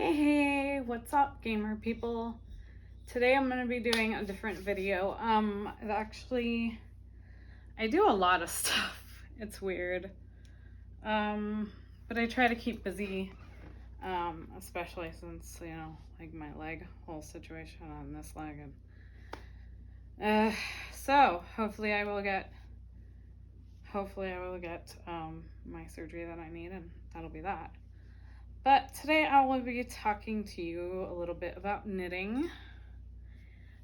Hey, what's up, gamer people? Today I'm going to be doing a different video. I do a lot of stuff. It's weird. But I try to keep busy, especially since, like my whole situation on this leg. So hopefully I will get my surgery that I need, and that'll be that. But today I will be talking to you a little bit about knitting.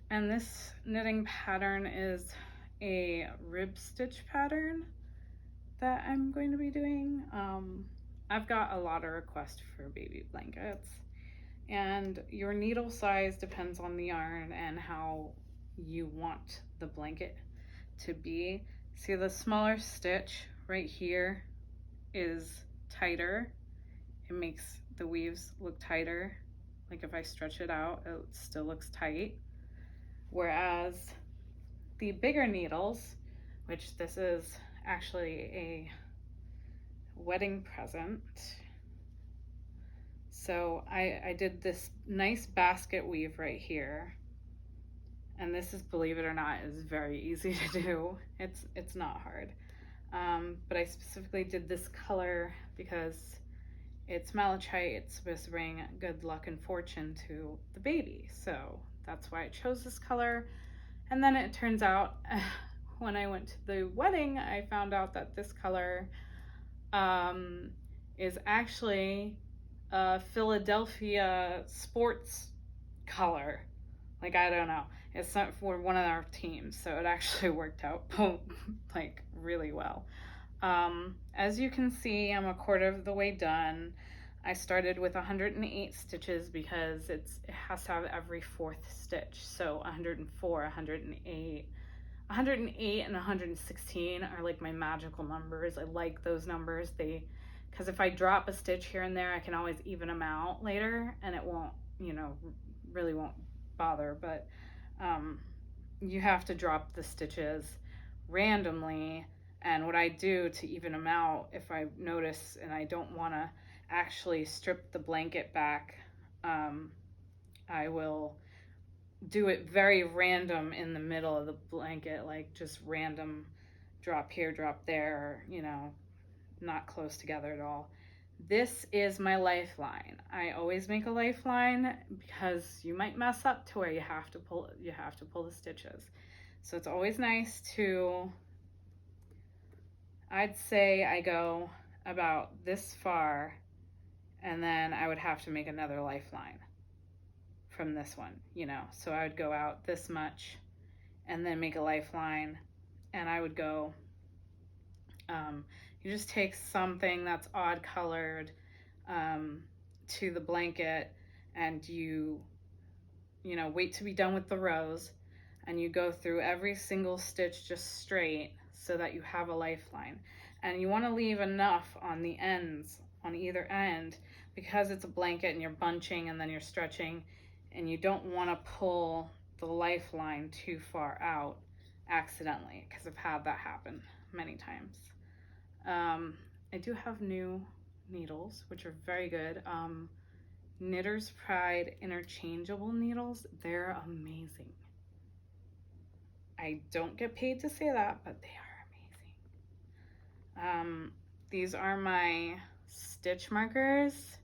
And this knitting pattern is a rib stitch pattern that I'm going to be doing. I've got a lot of requests for baby blankets, and your needle size depends on the yarn and how you want the blanket to be. See, the smaller stitch right here is tighter. It makes the weaves look tighter. Like if I stretch it out, it still looks tight. Whereas the bigger needles, which this is actually a wedding present. So I did this nice basket weave right here. And this is, believe it or not, is very easy to do. It's not hard. But I specifically did this color because it's malachite. It's supposed to bring good luck and fortune to the baby. So that's why I chose this color. And then it turns out when I went to the wedding, I found out that this color is actually a Philadelphia sports color. Like, I don't know. It's not for one of our teams, so it actually worked out like really well. As you can see, I'm a quarter of the way done. I started with 108 stitches because it has to have every fourth stitch. So 104, 108, 108 and 116 are like my magical numbers. I like those numbers. Because if I drop a stitch here and there, I can always even them out later, and it won't, really won't bother. But you have to drop the stitches randomly. And what I do to even them out, if I notice and I don't want to actually strip the blanket back, I will do it very random in the middle of the blanket, like just random drop here, drop there, not close together at all. This is my lifeline. I always make a lifeline because you might mess up to where you have to pull the stitches. So it's always nice to, I'd say I go about this far, and then I would have to make another lifeline from this one, So I would go out this much and then make a lifeline, and I would go, you just take something that's odd colored to the blanket, and you wait to be done with the rows, and you go through every single stitch just straight so that you have a lifeline. And you want to leave enough on the ends, on either end, because it's a blanket and you're bunching and then you're stretching, and you don't want to pull the lifeline too far out accidentally, because I've had that happen many times. I do have new needles, which are very good. Knitter's Pride interchangeable needles. They're amazing. I don't get paid to say that, but they are amazing. These are my stitch markers,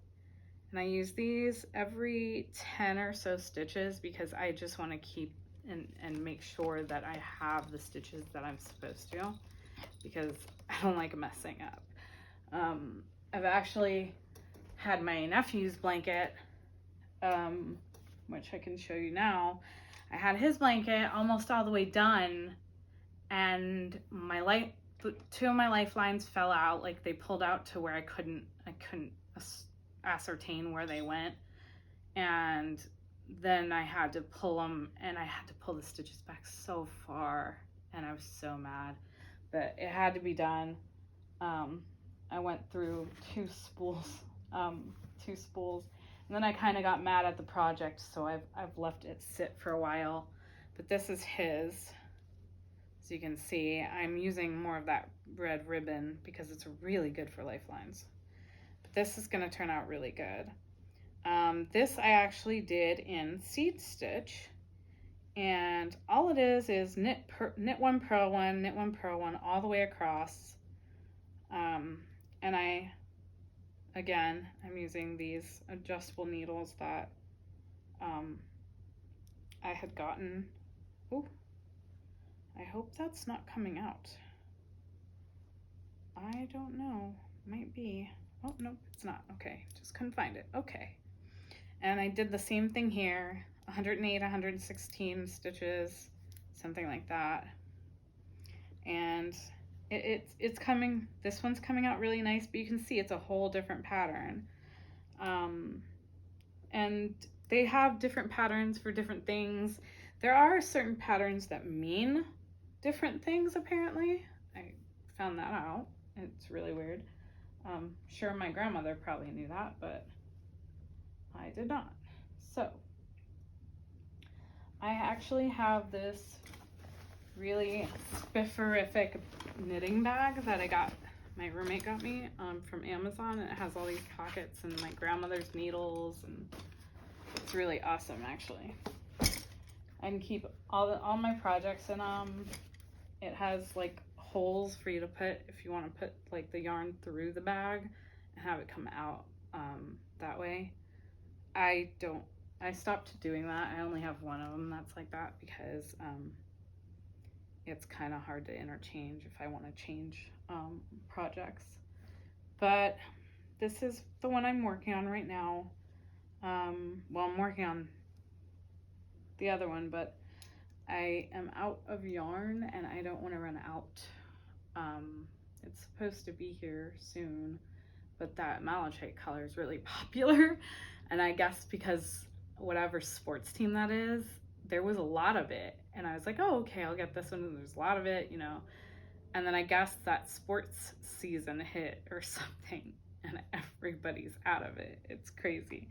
and I use these every 10 or so stitches because I just want to keep and make sure that I have the stitches that I'm supposed to, because I don't like messing up. I've actually had my nephew's blanket, which I can show you now. I had his blanket almost all the way done, and two of my lifelines fell out. Like, they pulled out to where I couldn't ascertain where they went, and then I had to pull them, and I had to pull the stitches back so far, and I was so mad, but it had to be done. I went through two spools, and then I kind of got mad at the project, so I've left it sit for a while. But this is his. As you can see, I'm using more of that red ribbon because it's really good for lifelines. But this is going to turn out really good. This I actually did in seed stitch, and all it is knit one, purl one, knit one, purl one all the way across. And I'm using these adjustable needles that I had gotten. Ooh, I hope that's not coming out. I don't know, might be. Oh, no, it's not. Okay, just couldn't find it. Okay. And I did the same thing here, 108, 116 stitches, something like that. And it's coming, this one's coming out really nice, but you can see it's a whole different pattern. And they have different patterns for different things. There are certain patterns that mean different things, apparently. I found that out. It's really weird. Sure, my grandmother probably knew that, but I did not. So I actually have this really spifferific knitting bag that my roommate got me from Amazon. And it has all these pockets and my grandmother's needles, and it's really awesome actually. I can keep all my projects in it has like holes for you to put if you want to put like the yarn through the bag and have it come out that way. I stopped doing that. I only have one of them that's like that because it's kind of hard to interchange if I want to change projects. But this is the one I'm working on right now. Well, I'm working on the other one, but I am out of yarn and I don't want to run out. It's supposed to be here soon, but that malachite color is really popular. And I guess because whatever sports team that is, there was a lot of it. And I was like, oh, okay, I'll get this one. And there's a lot of it, you know. And then I guess that sports season hit or something, and everybody's out of it. It's crazy.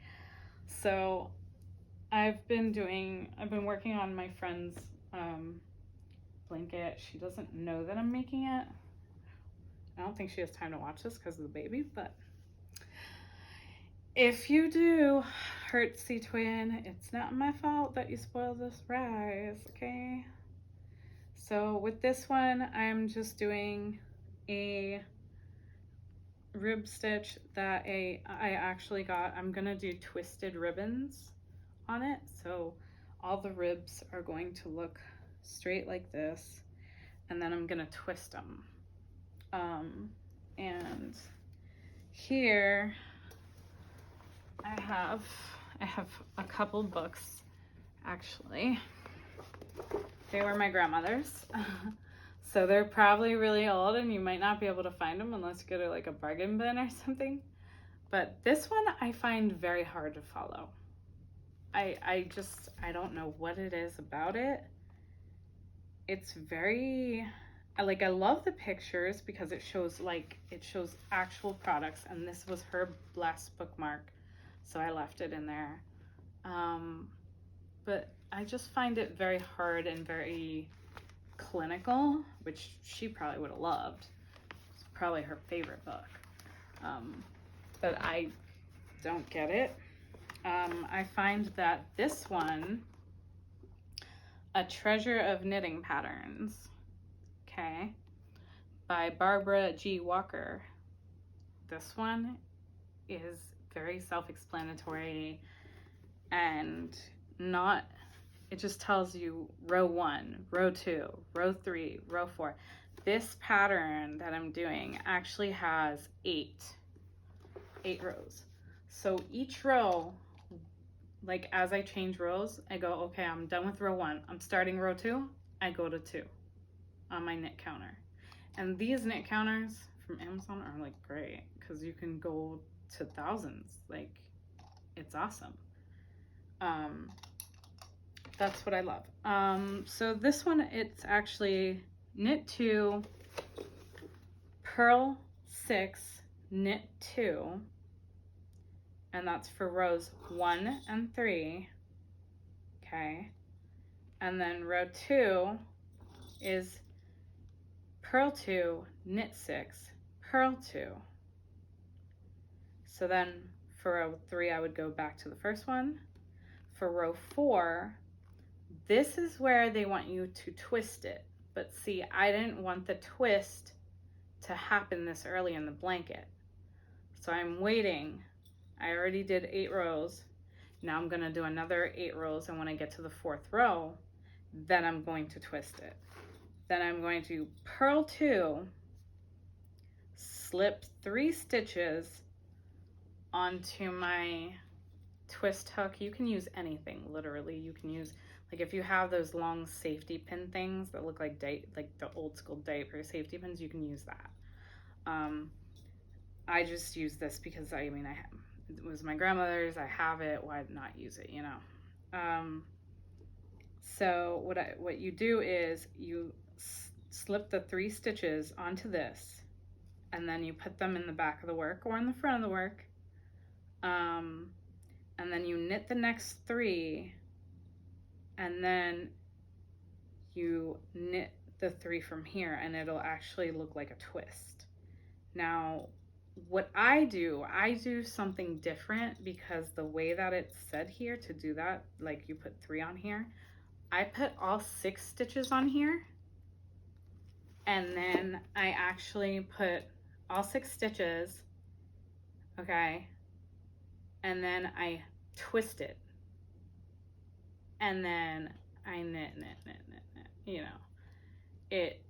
So I've been working on my friend's blanket. She doesn't know that I'm making it. I don't think she has time to watch this because of the baby, but if you do, Hertzy twin, it's not my fault that you spoiled this surprise, okay? So with this one, I'm just doing a rib stitch that I actually got. I'm gonna do twisted ribbons on it, so all the ribs are going to look straight like this, and then I'm gonna twist them. And here I have a couple books actually. They were my grandmother's. So they're probably really old and you might not be able to find them unless you go to like a bargain bin or something. But this one I find very hard to follow. I don't know what it is about it. It's very, I love the pictures because it shows actual products, and this was her last bookmark, so I left it in there. But I just find it very hard and very clinical, which she probably would have loved. It's probably her favorite book. But I don't get it. I find that this one, A Treasure of Knitting Patterns, okay, by Barbara G. Walker. This one is very self-explanatory and it just tells you row 1, row 2, row 3, row 4. This pattern that I'm doing actually has 8 rows. So each row, like as I change rows, I go, okay, I'm done with row 1. I'm starting row 2. I go to 2 on my knit counter. And these knit counters from Amazon are like great because you can go to thousands. Like, it's awesome. That's what I love. So this one, it's actually knit 2, purl 6, knit 2, and that's for rows 1 and 3, okay? And then row 2 is purl 2, knit 6, purl 2. So then For row 3, I would go back to the first one. For row 4, this is where they want you to twist it. But see, I didn't want the twist to happen this early in the blanket. So I'm waiting. I already did 8 rows. Now I'm gonna do another 8 rows, and when I get to the 4th row, then I'm going to twist it. Then I'm going to purl 2, slip 3 stitches onto my twist hook. You can use anything, literally. You can use, like if you have those long safety pin things that look like the old school diaper safety pins, you can use that. I just use this because it was my grandmother's, I have it, why not use it, you know? So what you do is you slip the 3 stitches onto this, and then you put them in the back of the work or in the front of the work, and then you knit the next 3, and then you knit the 3 from here, and it'll actually look like a twist. Now, what I do something different, because the way that it's said here to do that, like you put 3 on here, I put all 6 stitches on here, and then I actually put all 6 stitches, okay, and then I twist it, and then I knit, you know. It,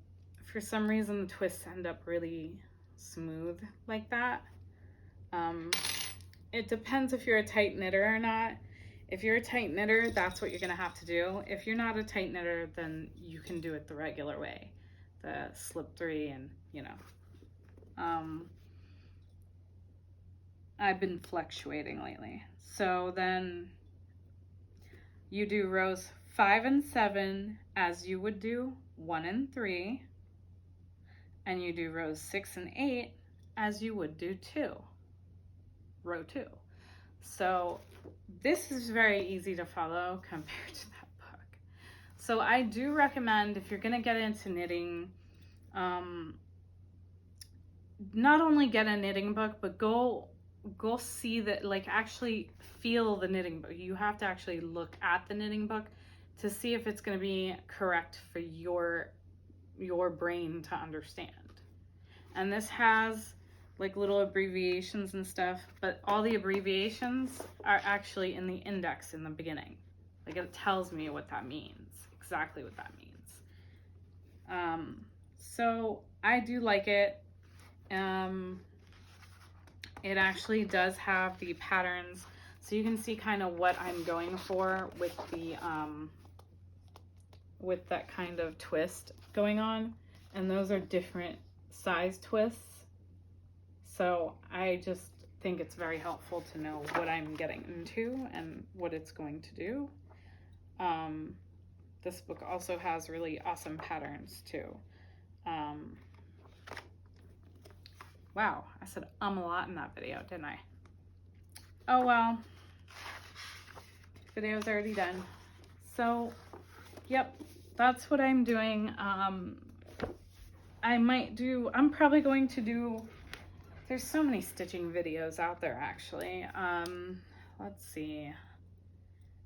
for some reason, the twists end up really smooth like that. It depends if you're a tight knitter or not. If you're a tight knitter, that's what you're gonna have to do. If you're not a tight knitter, then you can do it the regular way, the slip 3, and you know. I've been fluctuating lately. So then you do rows 5 and 7 as you would do 1 and 3, and you do rows 6 and 8 as you would do row 2. So this is very easy to follow compared to that book. So I do recommend, if you're gonna get into knitting, not only get a knitting book, but go see that, like actually feel the knitting book. You have to actually look at the knitting book to see if it's going to be correct for your brain to understand. And this has like little abbreviations and stuff, but all the abbreviations are actually in the index in the beginning. Like it tells me what that means, exactly what that means. So I do like it. It actually does have the patterns, so you can see kind of what I'm going for with the with that kind of twist going on, and those are different size twists. So I just think it's very helpful to know what I'm getting into and what it's going to do. This book also has really awesome patterns too. Wow, I said a lot in that video, didn't I? Oh well, video's already done. So, yep, that's what I'm doing. I'm probably going to do, there's so many stitching videos out there actually. Let's see.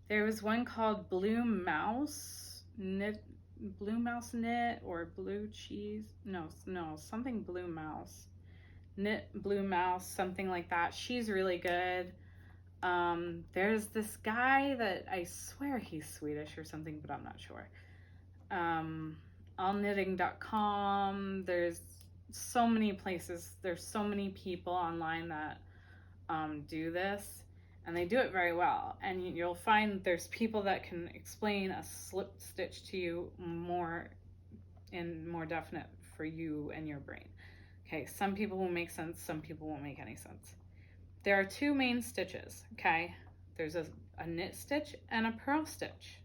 There was one called Blue Mouse Knit, or Blue Cheese, no, something Blue Mouse. Knit Blue Mouse, something like that. She's really good. There's this guy that I swear he's Swedish or something, but I'm not sure. Allknitting.com. There's so many places. There's so many people online that do this, and they do it very well. And you'll find there's people that can explain a slip stitch to you more definite for you and your brain. Okay, some people will make sense, some people won't make any sense. There are 2 main stitches, okay? There's a knit stitch and a purl stitch.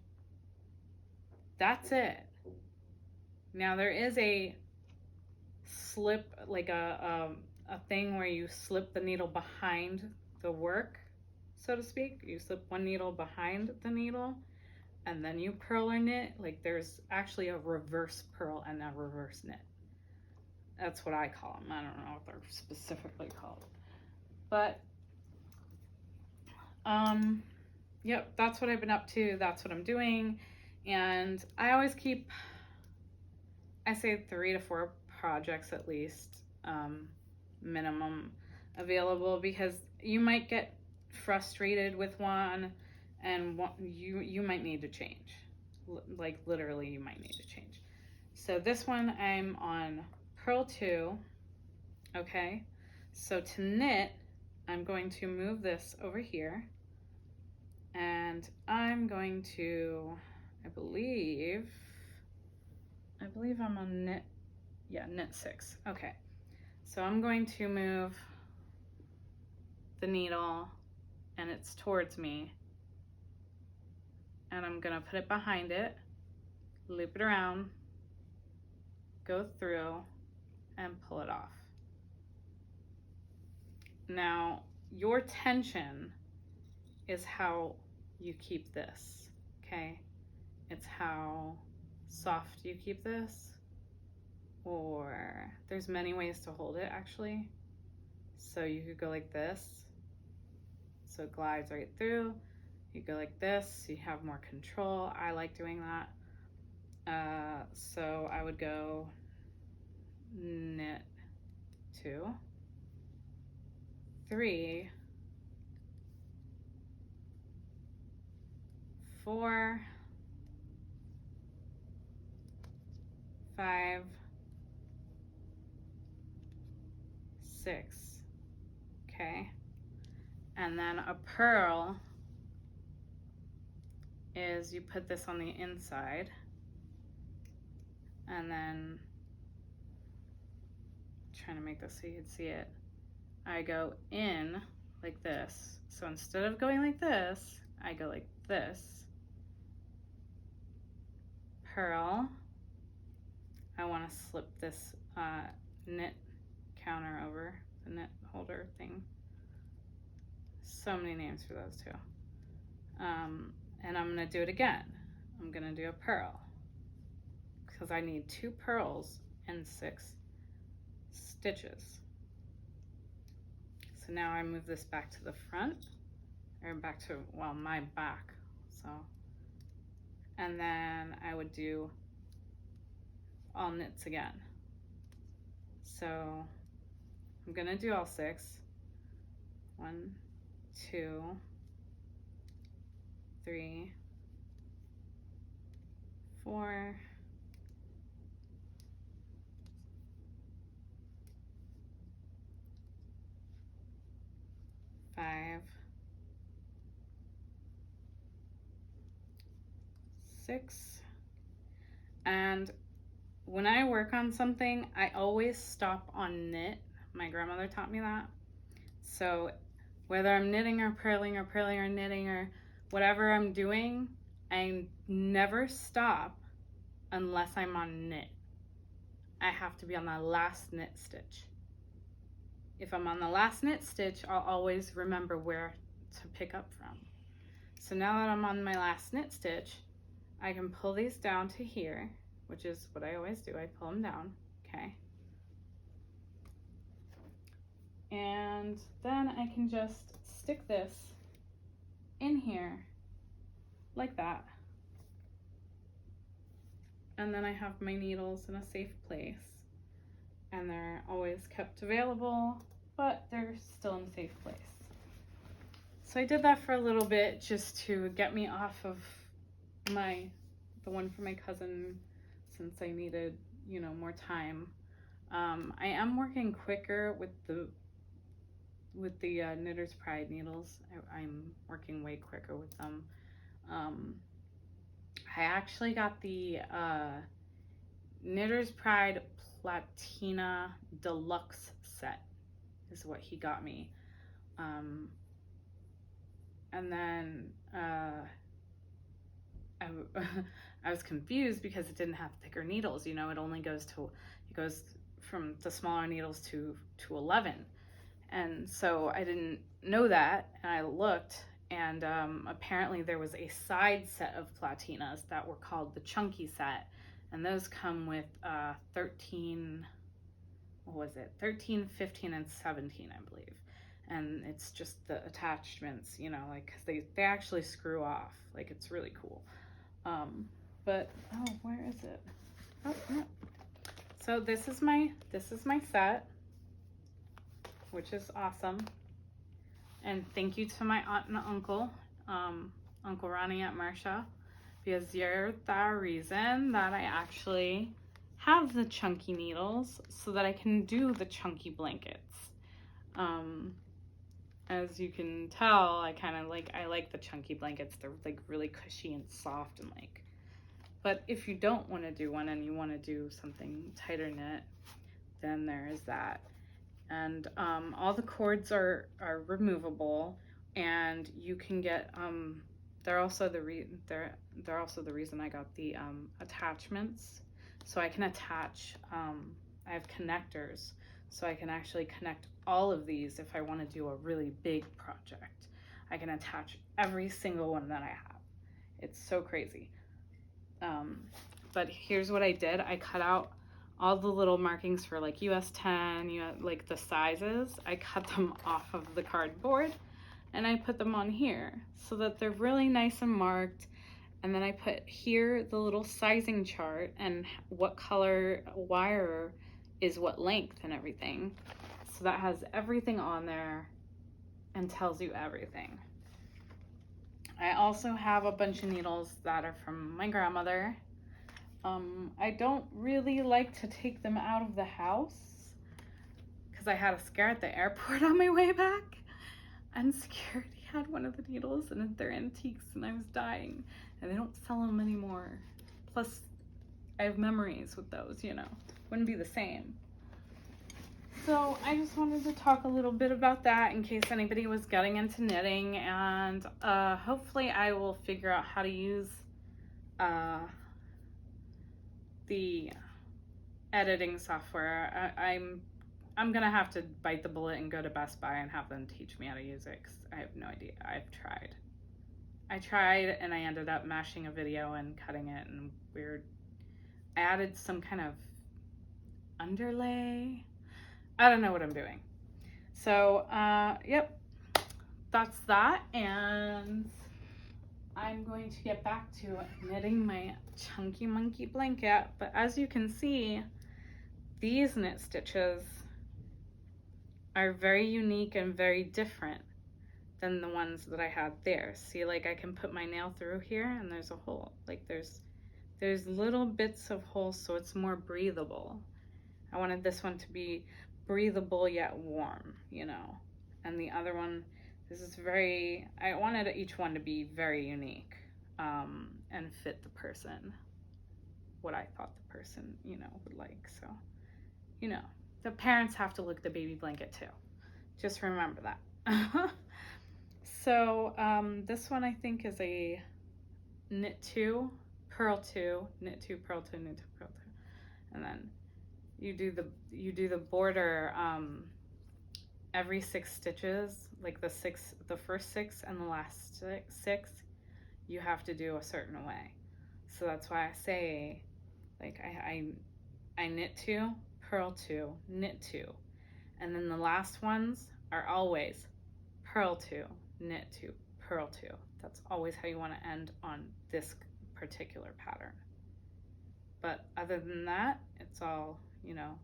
That's it. Now there is a slip, like a thing where you slip the needle behind the work, so to speak. You slip one needle behind the needle, and then you purl or knit. Like there's actually a reverse purl and a reverse knit. That's what I call them. I don't know what they're specifically called. But Yep, that's what I've been up to. That's what I'm doing. And I always keep, I say 3 to 4 projects at least, minimum available, because you might get frustrated with one and you might need to change. Like literally you might need to change. So this one I'm on purl 2. Okay. So to knit, I'm going to move this over here. And I'm going to, I believe I'm on knit, knit 6. Okay, so I'm going to move the needle, and it's towards me, and I'm gonna put it behind it, loop it around, go through, and pull it off. Now, your tension is how you keep this, okay? It's how soft you keep this, or there's many ways to hold it actually. So you could go like this, so it glides right through. You go like this, so you have more control. I like doing that. So I would go knit 2, 3, 4, 5, 6. Okay. And then a purl is you put this on the inside, and then trying to make this so you can see it. I go in like this. So instead of going like this, I go like this. Purl. I want to slip this knit counter over, the knit holder thing. So many names for those two. And I'm going to do it again. I'm going to do a purl because I need 2 purls and 6 stitches. So now I move this back to the front, or back to, well, my back. So, and then I would do all knits again. So I'm gonna do all 6. 1, 2, 3, 4, 5, 6. And when I work on something, I always stop on knit. My grandmother taught me that. So whether I'm knitting or purling or knitting or whatever I'm doing, I never stop unless I'm on knit. I have to be on the last knit stitch. If I'm on the last knit stitch, I'll always remember where to pick up from. So now that I'm on my last knit stitch, I can pull these down to here, which is what I always do. I pull them down, okay? And then I can just stick this in here like that. And then I have my needles in a safe place. And they're always kept available, but they're still in a safe place. So I did that for a little bit just to get me off of the one for my cousin, since I needed, more time. I am working quicker with the Knitter's Pride needles. I'm working way quicker with them. I actually got the Knitter's Pride Platina Deluxe set is what he got me. And then I was confused because it didn't have thicker needles. It only goes from the smaller needles to 11. And so I didn't know that, and I looked, and apparently there was a side set of platinas that were called the chunky set, and those come with 13, 15, and 17, I believe. and it's just the attachments, you know, like, 'cause they actually screw off. Like, it's really cool. But oh, where is it? Oh, no. So this is my set, which is awesome. And thank you to my aunt and uncle, Uncle Ronnie, Aunt Marcia, because you're the reason that I actually have the chunky needles so that I can do the chunky blankets. As you can tell, I like the chunky blankets. They're like really cushy and soft and like, but if you don't want to do one and you want to do something tighter knit, then there is that. And all the cords are removable, and you can get they're also the reason I got the attachments, so I can attach I have connectors, so I can actually connect all of these if I want to do a really big project. I can attach every single one that I have. It's so crazy. But here's what I did. I cut out all the little markings for like US 10, like the sizes. I cut them off of the cardboard and I put them on here so that they're really nice and marked. And then I put here the little sizing chart and what color wire is what length and everything. So that has everything on there and tells you everything. I also have a bunch of needles that are from my grandmother. I don't really like to take them out of the house because I had a scare at the airport on my way back, and security had one of the needles and they're antiques and I was dying, and they don't sell them anymore. Plus, I have memories with those, you know, wouldn't be the same. So I just wanted to talk a little bit about that in case anybody was getting into knitting, and hopefully I will figure out how to use the editing software. I'm gonna have to bite the bullet and go to Best Buy and have them teach me how to use it, because I have no idea. I tried and I ended up mashing a video and cutting it and I added some kind of underlay. I don't know what I'm doing. So, yep, that's that. And I'm going to get back to knitting my chunky monkey blanket. But as you can see, these knit stitches are very unique and very different than the ones that I had there. See, like I can put my nail through here and there's a hole. Like there's little bits of holes, so it's more breathable. I wanted this one to be breathable yet warm, you know. And the other one, I wanted each one to be very unique and fit the person, what I thought the person, you know, would like. So, you know, the parents have to look the baby blanket too. Just remember that. So this one I think is a knit 2, purl 2, knit 2, purl 2, knit 2, purl 2, and then you do the border every 6 stitches, like the first 6 and the last 6 you have to do a certain way. So that's why I say, like, I knit 2, purl 2, knit 2, and then the last ones are always purl 2, knit 2, purl 2. That's always how you want to end on this particular pattern. But other than that, it's all, you know,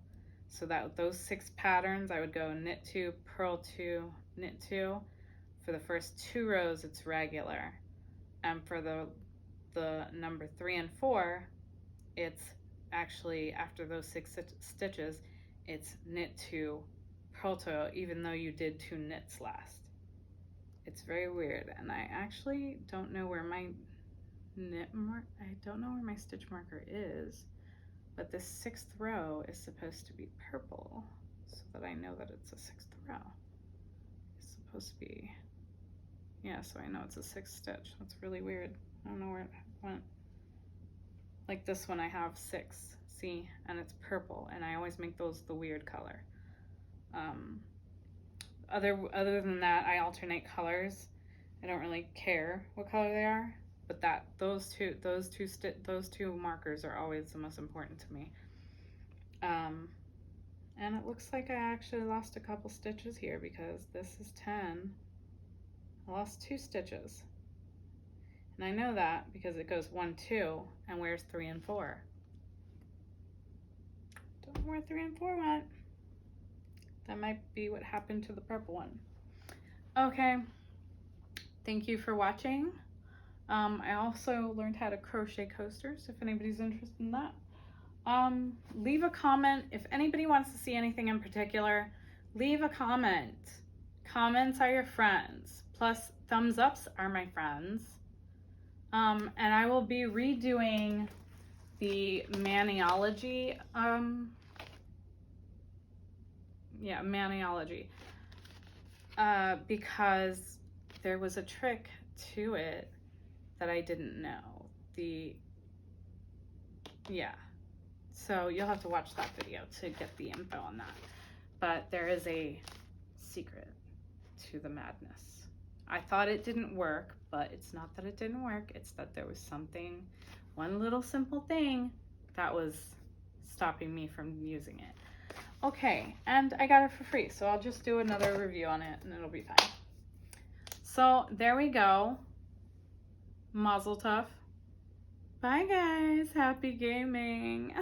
so that those 6 patterns, I would go knit 2, purl 2, knit 2. For the first 2 rows, it's regular. And for the number 3 and 4, it's actually, after those 6 stitches, it's knit 2, purl 2, even though you did 2 knits last. It's very weird, and I actually don't know where my I don't know where my stitch marker is, but this 6th row is supposed to be purple, so that I know that it's a 6th row. It's supposed to be, yeah, so I know it's a 6th stitch. That's really weird. I don't know where it went. Like this one I have 6, see, and it's purple, and I always make those the weird color. Other than that, I alternate colors. I don't really care what color they are, but those two markers are always the most important to me. And it looks like I actually lost a couple stitches here because this is 10. I lost 2 stitches. And I know that because it goes 1, 2, and where's 3 and 4? Don't know where 3 and 4 went. That might be what happened to the purple one. Okay, thank you for watching. I also learned how to crochet coasters if anybody's interested in that. Leave a comment if anybody wants to see anything in particular. Leave a comment. Comments are your friends, plus thumbs ups are my friends. And I will be redoing the Maniology, Maniology, because there was a trick to it that I didn't know. So you'll have to watch that video to get the info on that. But there is a secret to the madness. I thought it didn't work, but it's not that it didn't work. It's that there was something, one little simple thing that was stopping me from using it. Okay, and I got it for free, so I'll just do another review on it and it'll be fine. So there we go. Mazel tov. Bye guys, happy gaming.